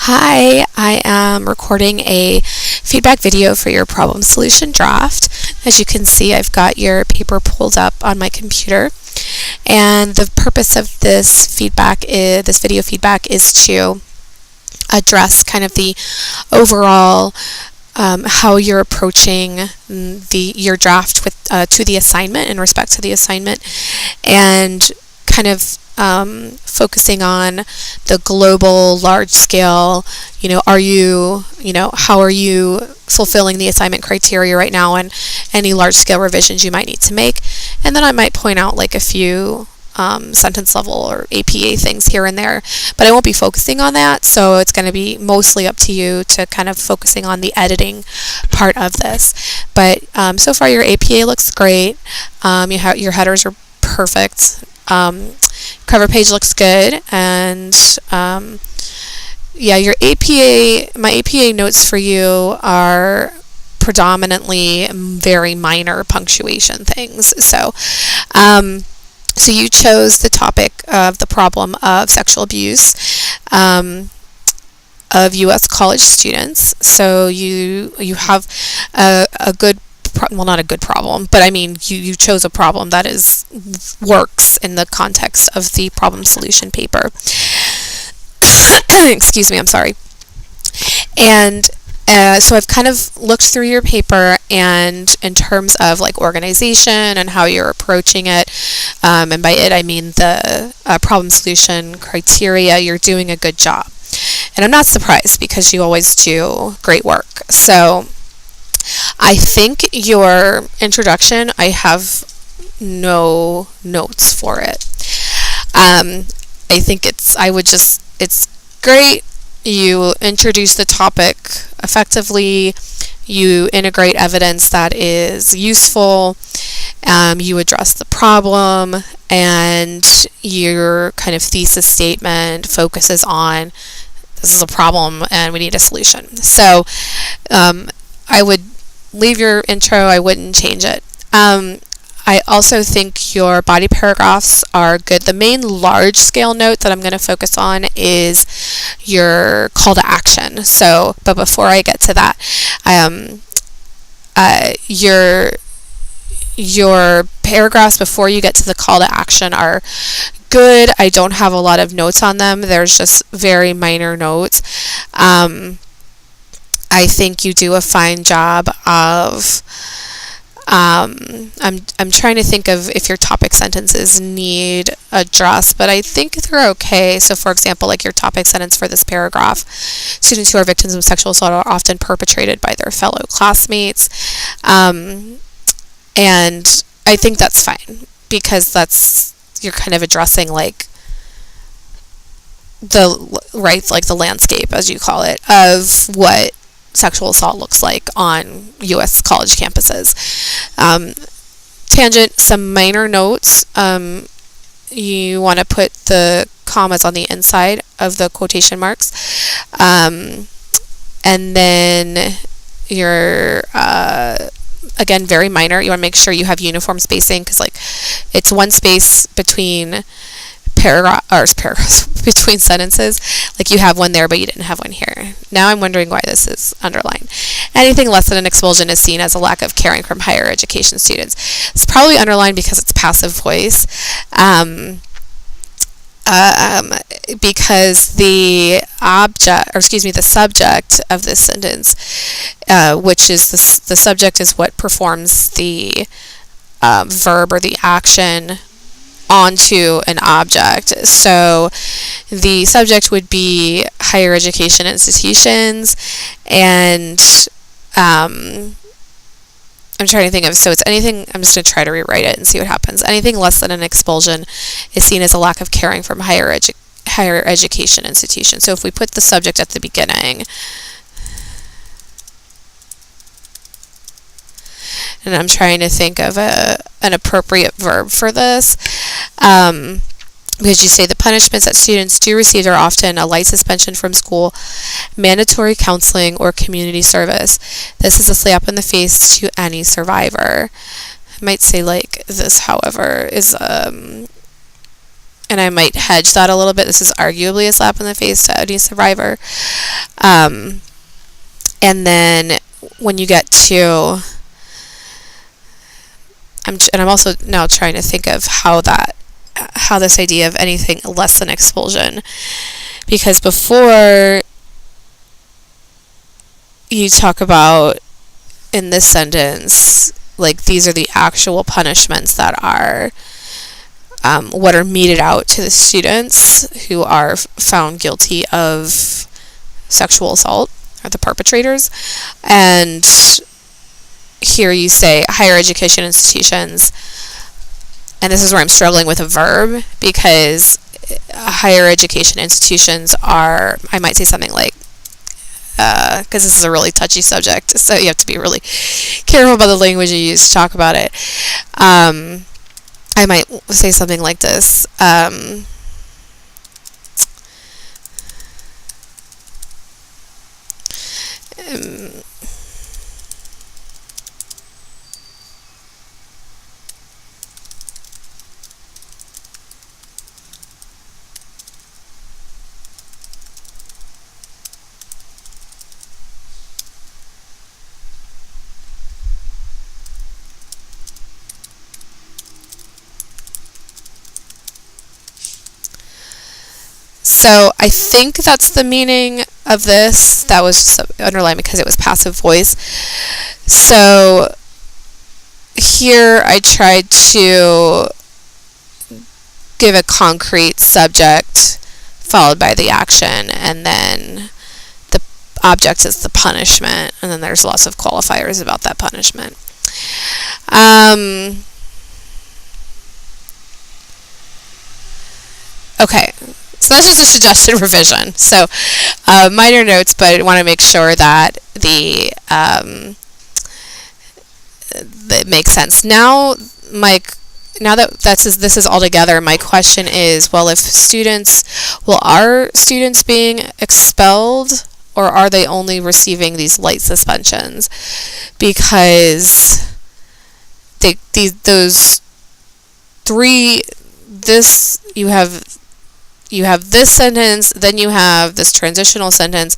Hi, I am recording a feedback video for your problem solution draft. As you can see, I've got your paper pulled up on my computer, and the purpose of this video feedback is to address kind of the overall how you're approaching your draft to the assignment in respect to the assignment, and kind of focusing on the global, large scale, how are you fulfilling the assignment criteria right now, and any large scale revisions you might need to make. And then I might point out like a few sentence level or APA things here and there, but I won't be focusing on that, so it's going to be mostly up to you to kind of focusing on the editing part of this. But so far your APA looks great. Your headers are perfect. Cover page looks good, and your my APA notes for you are predominantly very minor punctuation things. So you chose the topic of the problem of sexual abuse of U.S. college students. So you have a good, well, not a good problem, but I mean you chose a problem that works in the context of the problem solution paper. Excuse me, I'm sorry. And so I've kind of looked through your paper, and in terms of like organization and how you're approaching it, and by it I mean the problem solution criteria, you're doing a good job. And I'm not surprised because you always do great work. So I think your introduction, I have no notes for it. I think it's great. You introduce the topic effectively. You integrate evidence that is useful. You address the problem, and your kind of thesis statement focuses on this is a problem and we need a solution. So I would leave your intro. I wouldn't change it. I also think your body paragraphs are good. The main large-scale note that I'm going to focus on is your call to action. But before I get to that, your paragraphs before you get to the call to action are good. I don't have a lot of notes on them. There's just very minor notes. I think you do a fine job of I'm trying to think of if your topic sentences need addressed, but I think they're okay. So for example, like your topic sentence for this paragraph, students who are victims of sexual assault are often perpetrated by their fellow classmates. And I think that's fine, because you're kind of addressing like the landscape, as you call it, of what sexual assault looks like on U.S. college campuses. Tangent, some minor notes. You want to put the commas on the inside of the quotation marks. And then you're, again, very minor. You want to make sure you have uniform spacing, because like it's one space between paragraphs between sentences. Like you have one there, but you didn't have one here. Now I'm wondering why this is underlined. Anything less than an expulsion is seen as a lack of caring from higher education students. It's probably underlined because it's passive voice. Because the subject of this sentence, which is the subject is what performs the verb or the action onto an object. So the subject would be higher education institutions, and I'm trying to think of, so it's anything, I'm just going to try to rewrite it and see what happens. Anything less than an expulsion is seen as a lack of caring from higher education institutions. So if we put the subject at the beginning, and I'm trying to think of an appropriate verb for this, because you say the punishments that students do receive are often a light suspension from school, mandatory counseling, or community service. This is a slap in the face to any survivor. I might say like this, however, is and I might hedge that a little bit, this is arguably a slap in the face to any survivor. And then when you get to, I'm also now trying to think of how this idea of anything less than expulsion, because before you talk about in this sentence, like these are the actual punishments that are what are meted out to the students who are found guilty of sexual assault, or the perpetrators. And here you say higher education institutions, and this is where I'm struggling with a verb, because higher education institutions are, I might say something like, because this is a really touchy subject, so you have to be really careful about the language you use to talk about it. I might say something like this. So I think that's the meaning of this. That was just underlined because it was passive voice. So here I tried to give a concrete subject followed by the action, and then the object is the punishment, and then there's lots of qualifiers about that punishment. Okay. So that's just a suggested revision. So minor notes, but I want to make sure that it makes sense. Now that this is all together, my question is, well, are students being expelled, or are they only receiving these light suspensions? Because you have this sentence, then you have this transitional sentence,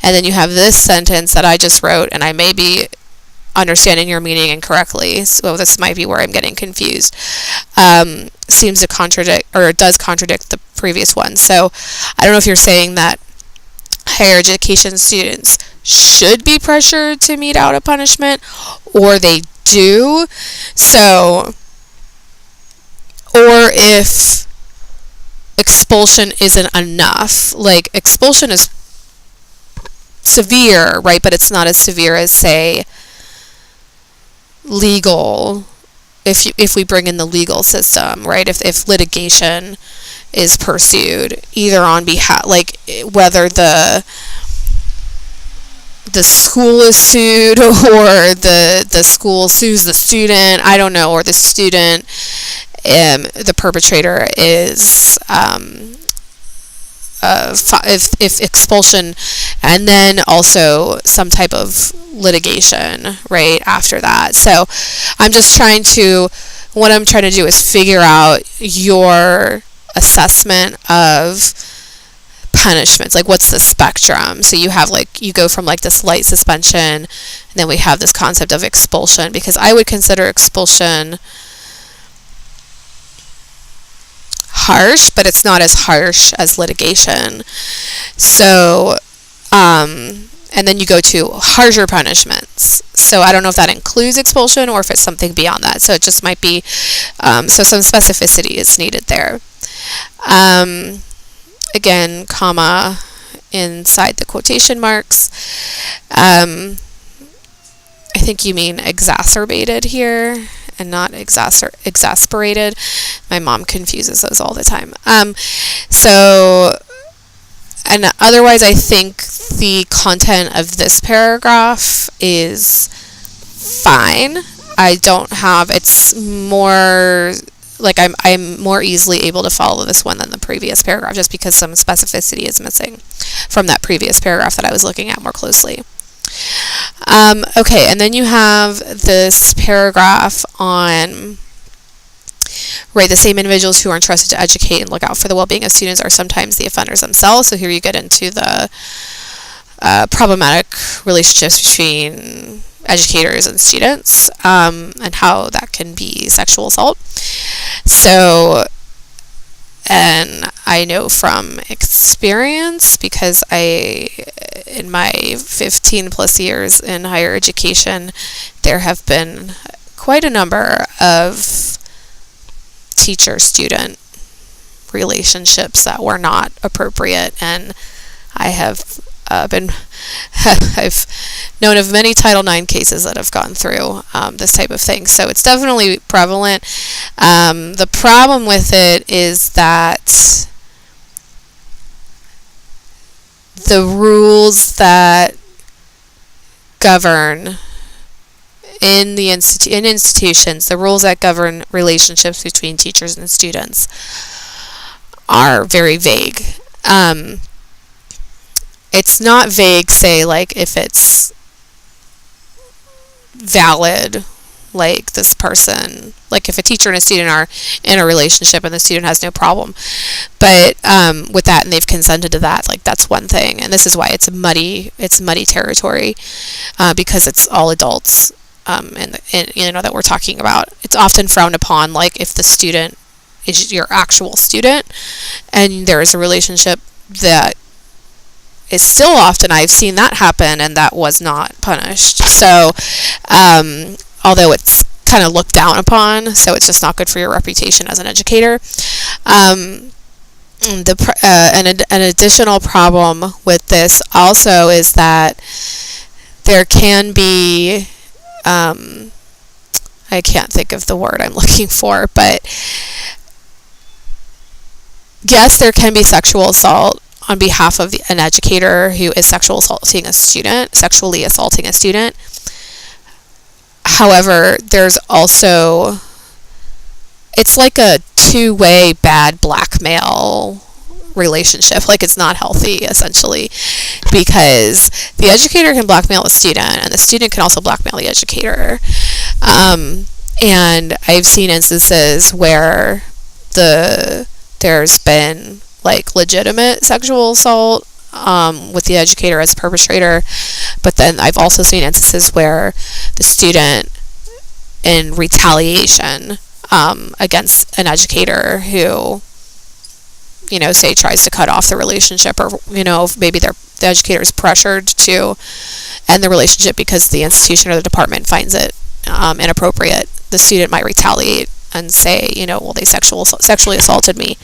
and then you have this sentence that I just wrote, and I may be understanding your meaning incorrectly, so this might be where I'm getting confused. Seems to contradict, or it does contradict the previous one. So I don't know if you're saying that higher education students should be pressured to mete out a punishment, or they do. So, or if expulsion isn't enough. Like, expulsion is severe, right? But it's not as severe as, say, legal, if we bring in the legal system, right? If litigation is pursued, either on behalf, like, whether the school is sued, or the school sues the student, I don't know, or the student, the perpetrator is, if expulsion, and then also some type of litigation right after that. So what I'm trying to do is figure out your assessment of punishments. Like, what's the spectrum? So you go from like this light suspension, and then we have this concept of expulsion, because I would consider expulsion harsh, but it's not as harsh as litigation. So, and then you go to harsher punishments. So I don't know if that includes expulsion or if it's something beyond that. So it just might be, so some specificity is needed there. Again, comma inside the quotation marks. I think you mean exacerbated here, and not exasperated. My mom confuses those all the time. So, and otherwise, I think the content of this paragraph is fine. It's more, like, I'm more easily able to follow this one than the previous paragraph, just because some specificity is missing from that previous paragraph that I was looking at more closely. Okay, and then you have this paragraph on right? The same individuals who are entrusted to educate and look out for the well-being of students are sometimes the offenders themselves. So here you get into the problematic relationships between educators and students, and how that can be sexual assault. So, and I know from experience, because in my 15 plus years in higher education, there have been quite a number of teacher-student relationships that were not appropriate, and I have I've known of many Title IX cases that have gone through this type of thing. So it's definitely prevalent. The problem with it is that the rules that govern in institutions, the rules that govern relationships between teachers and students are very vague. It's not vague, say, like, if it's valid, like this person, like if a teacher and a student are in a relationship and the student has no problem, but with that, and they've consented to that, like that's one thing. And this is why it's muddy territory, because it's all adults, and that we're talking about. It's often frowned upon, like if the student is your actual student and there is a relationship that is still often, I've seen that happen, and that was not punished. So, although it's kind of looked down upon, so it's just not good for your reputation as an educator. An additional problem with this also is that there can be, I can't think of the word I'm looking for, but yes, there can be sexual assault on behalf of an educator who is sexually assaulting a student. However, there's also, it's like a two-way bad blackmail relationship. Like, it's not healthy, essentially, because the educator can blackmail the student, and the student can also blackmail the educator. And I've seen instances where there's been like legitimate sexual assault with the educator as a perpetrator, but then I've also seen instances where the student, in retaliation against an educator who, say tries to cut off the relationship, or maybe the educator is pressured to end the relationship because the institution or the department finds it inappropriate, the student might retaliate and say, well, they sexually assaulted me.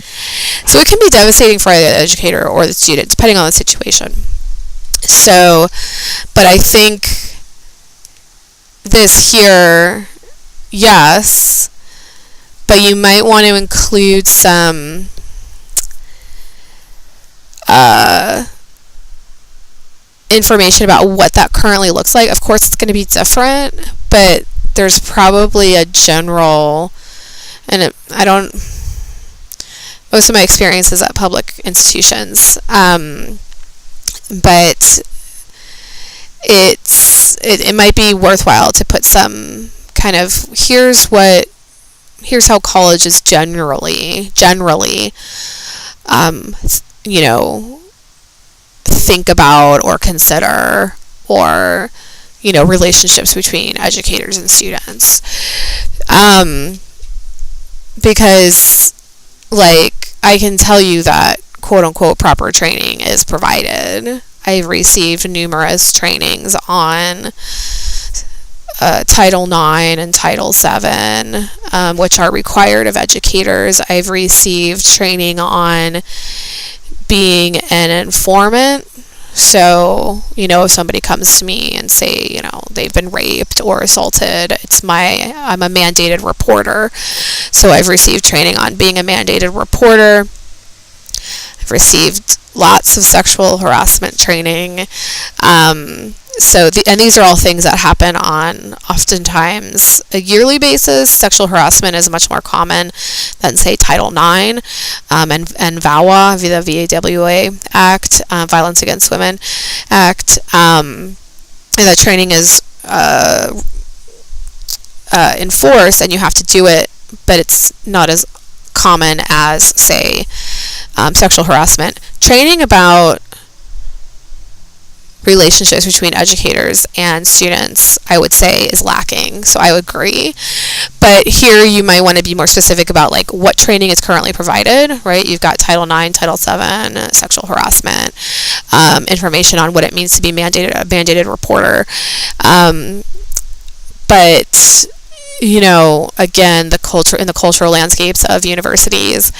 So it can be devastating for the educator or the student, depending on the situation. So, but I think this here, yes, but you might want to include some information about what that currently looks like. Of course, it's going to be different, but there's probably a general, and most of my experience is at public institutions, but it might be worthwhile to put some kind of, here's how colleges generally think about or consider, or relationships between educators and students, because like I can tell you that quote unquote proper training is provided. I've received numerous trainings on Title IX and Title VII, which are required of educators. I've received training on being an informant. So, if somebody comes to me and say, they've been raped or assaulted, I'm a mandated reporter. So I've received training on being a mandated reporter. I've received lots of sexual harassment training. And these are all things that happen on oftentimes a yearly basis. Sexual harassment is much more common than, say, Title IX and VAWA, the VAWA Act, Violence Against Women Act. And that training is enforced, and you have to do it but it's not as common as, say, sexual harassment. Training about relationships between educators and students, I would say, is lacking. So I would agree. But here you might want to be more specific about like what training is currently provided, right? You've got Title IX, Title VII, sexual harassment, information on what it means to be a mandated reporter. But you know, again, the cultural landscapes of universities,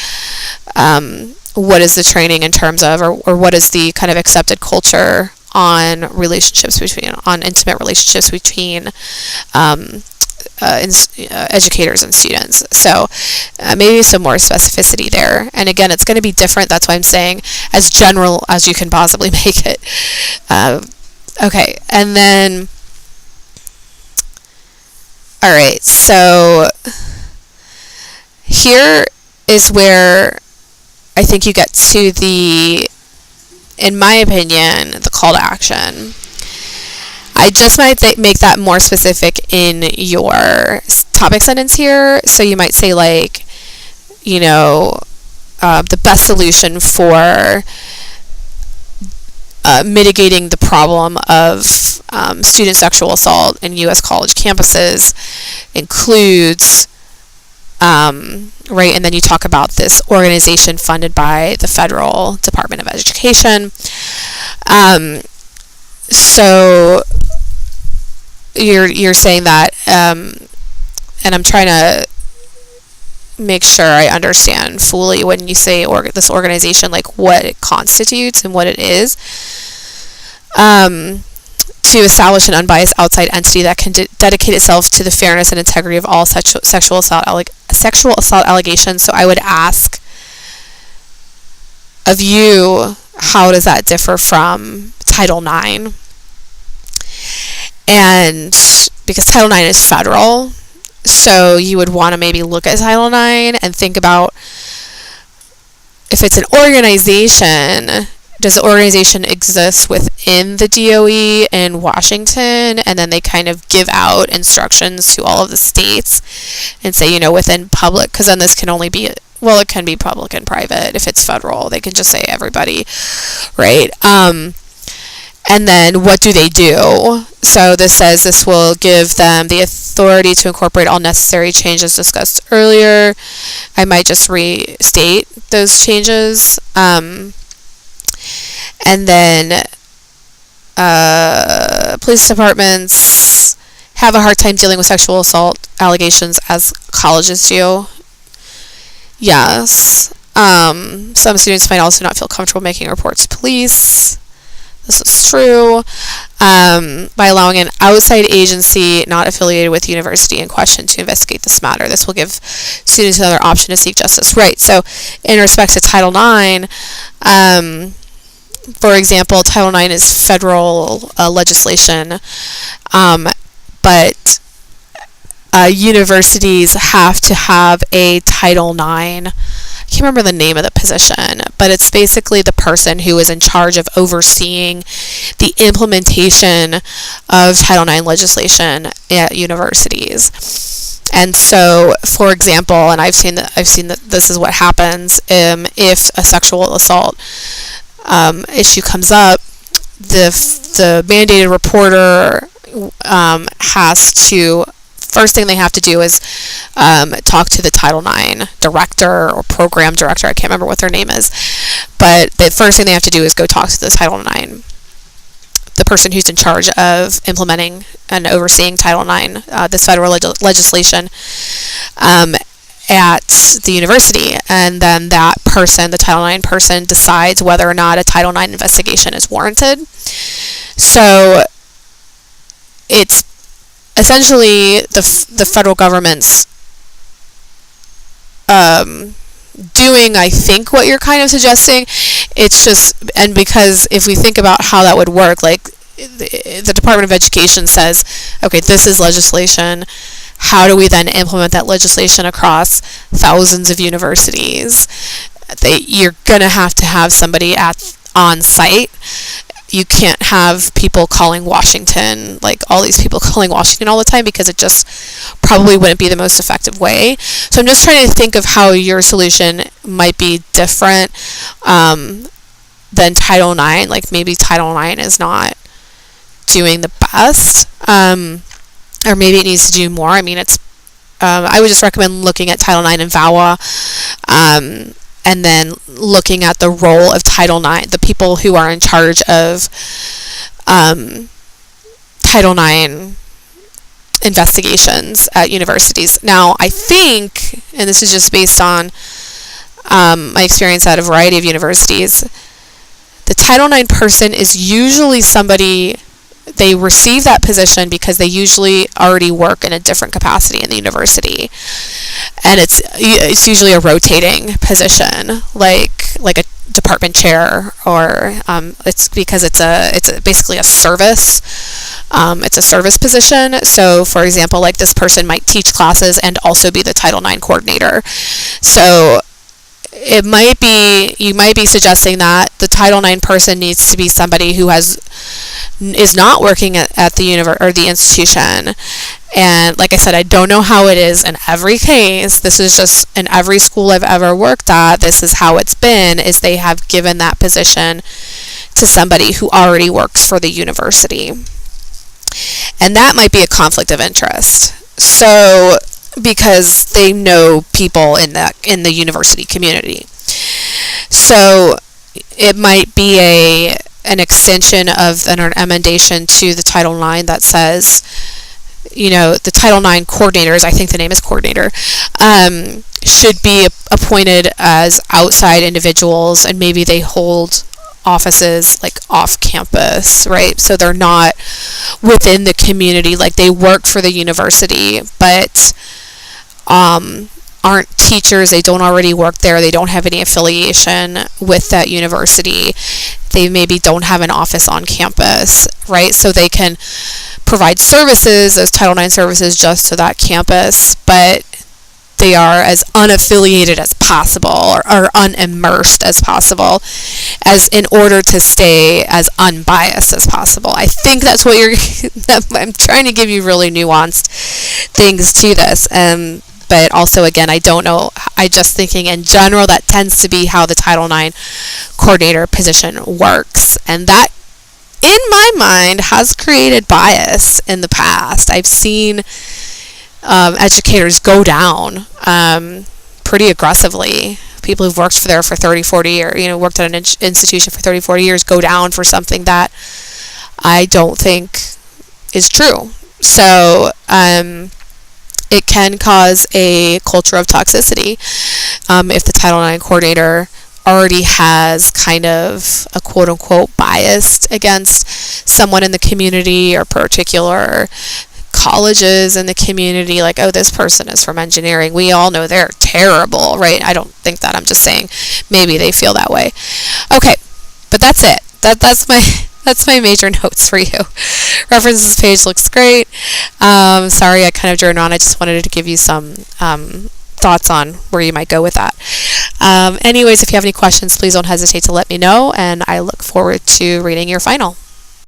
what is the training in terms of, or what is the kind of accepted culture on intimate relationships between educators and students. So maybe some more specificity there. And again, it's going to be different. That's why I'm saying as general as you can possibly make it. Okay, and then, all right, so here is where I think you get to in my opinion, the call to action. I just might make that more specific in your topic sentence here. So you might say like, you know, the best solution for mitigating the problem of student sexual assault in U.S. college campuses includes, right, and then you talk about this organization funded by the Federal Department of Education. So you're saying that, and I'm trying to make sure I understand fully when you say this organization, like what it constitutes and what it is. To establish an unbiased outside entity that can dedicate itself to the fairness and integrity of all sexual assault allegations. So I would ask of you, how does that differ from Title IX? And because Title IX is federal, so you would want to maybe look at Title IX and think about, if it's an organization, does the organization exist within the DOE in Washington, and then they kind of give out instructions to all of the states and say, you know, within public, because then this can only be, well, it can be public and private. If it's federal, they can just say everybody, right? And then what do they do? So this says this will give them the authority to incorporate all necessary changes discussed earlier. I might just restate those changes. And then police departments have a hard time dealing with sexual assault allegations as colleges do. Yes. Some students might also not feel comfortable making reports to police. This is true. By allowing an outside agency not affiliated with the university in question to investigate this matter, this will give students another option to seek justice. Right. So in respect to Title IX, for example, Title IX is federal legislation, but universities have to have a Title IX. I can't remember the name of the position, but it's basically the person who is in charge of overseeing the implementation of Title IX legislation at universities. And so, for example, and I've seen that this is what happens if a sexual assault issue comes up. The mandated reporter has to, first thing they have to do is talk to the Title IX director or program director. I can't remember what their name is, but the first thing they have to do is go talk to the Title IX, the person who's in charge of implementing and overseeing Title IX, this federal legislation, at the university. And then that person, the Title IX person, decides whether or not a Title IX investigation is warranted. So it's essentially the federal government's doing, I think, what you're kind of suggesting. It's just, and because if we think about how that would work, like the Department of Education says, okay, this is legislation. How do we then implement that legislation across thousands of universities? You're going to have somebody on site, you can't have people calling Washington, like all these people calling Washington all the time, because it just probably wouldn't be the most effective way. So I'm just trying to think of how your solution might be different than Title IX. Like maybe Title IX is not doing the best, or maybe it needs to do more. I mean, I would just recommend looking at Title IX and VAWA, and then looking at the role of Title IX, the people who are in charge of Title IX investigations at universities. Now, I think, and this is just based on my experience at a variety of universities, the Title IX person is usually somebody, they receive that position because they usually already work in a different capacity in the university, and it's usually a rotating position, like a department chair, or it's because it's basically a service. It's a service position. So, for example, like this person might teach classes and also be the Title IX coordinator. So you might be suggesting that the Title IX person needs to be somebody who is not working at the or the institution. And like I said, I don't know how it is in every case. This is just in every school I've ever worked at, this is how it's been, is they have given that position to somebody who already works for the university. And that might be a conflict of interest. So, because they know people in the university community. So it might be an extension of an emendation to the Title IX that says, the Title IX coordinators, I think the name is coordinator, should be appointed as outside individuals, and maybe they hold offices like off campus, right? So they're not within the community, like they work for the university, but aren't teachers, they don't already work there, they don't have any affiliation with that university, they maybe don't have an office on campus, right? So they can provide services, those Title IX services, just to that campus, but they are as unaffiliated as possible, or unimmersed as possible, as in order to stay as unbiased as possible. I think that's what I'm trying to give you really nuanced things to this. But also, again, I don't know. I just thinking in general that tends to be how the Title IX coordinator position works. And that, in my mind, has created bias in the past. I've seen educators go down pretty aggressively. People who've worked there for 30, 40 years, worked at an institution for 30, 40 years, go down for something that I don't think is true. So, it can cause a culture of toxicity if the Title IX coordinator already has kind of a quote-unquote bias against someone in the community or particular colleges in the community, like, oh, this person is from engineering, we all know they're terrible, right? I don't think that. I'm just saying maybe they feel that way. Okay, but that's it. That's my major notes for you. References page looks great. Sorry, I kind of drew on. I just wanted to give you some thoughts on where you might go with that. Anyways, if you have any questions, please don't hesitate to let me know, and I look forward to reading your final.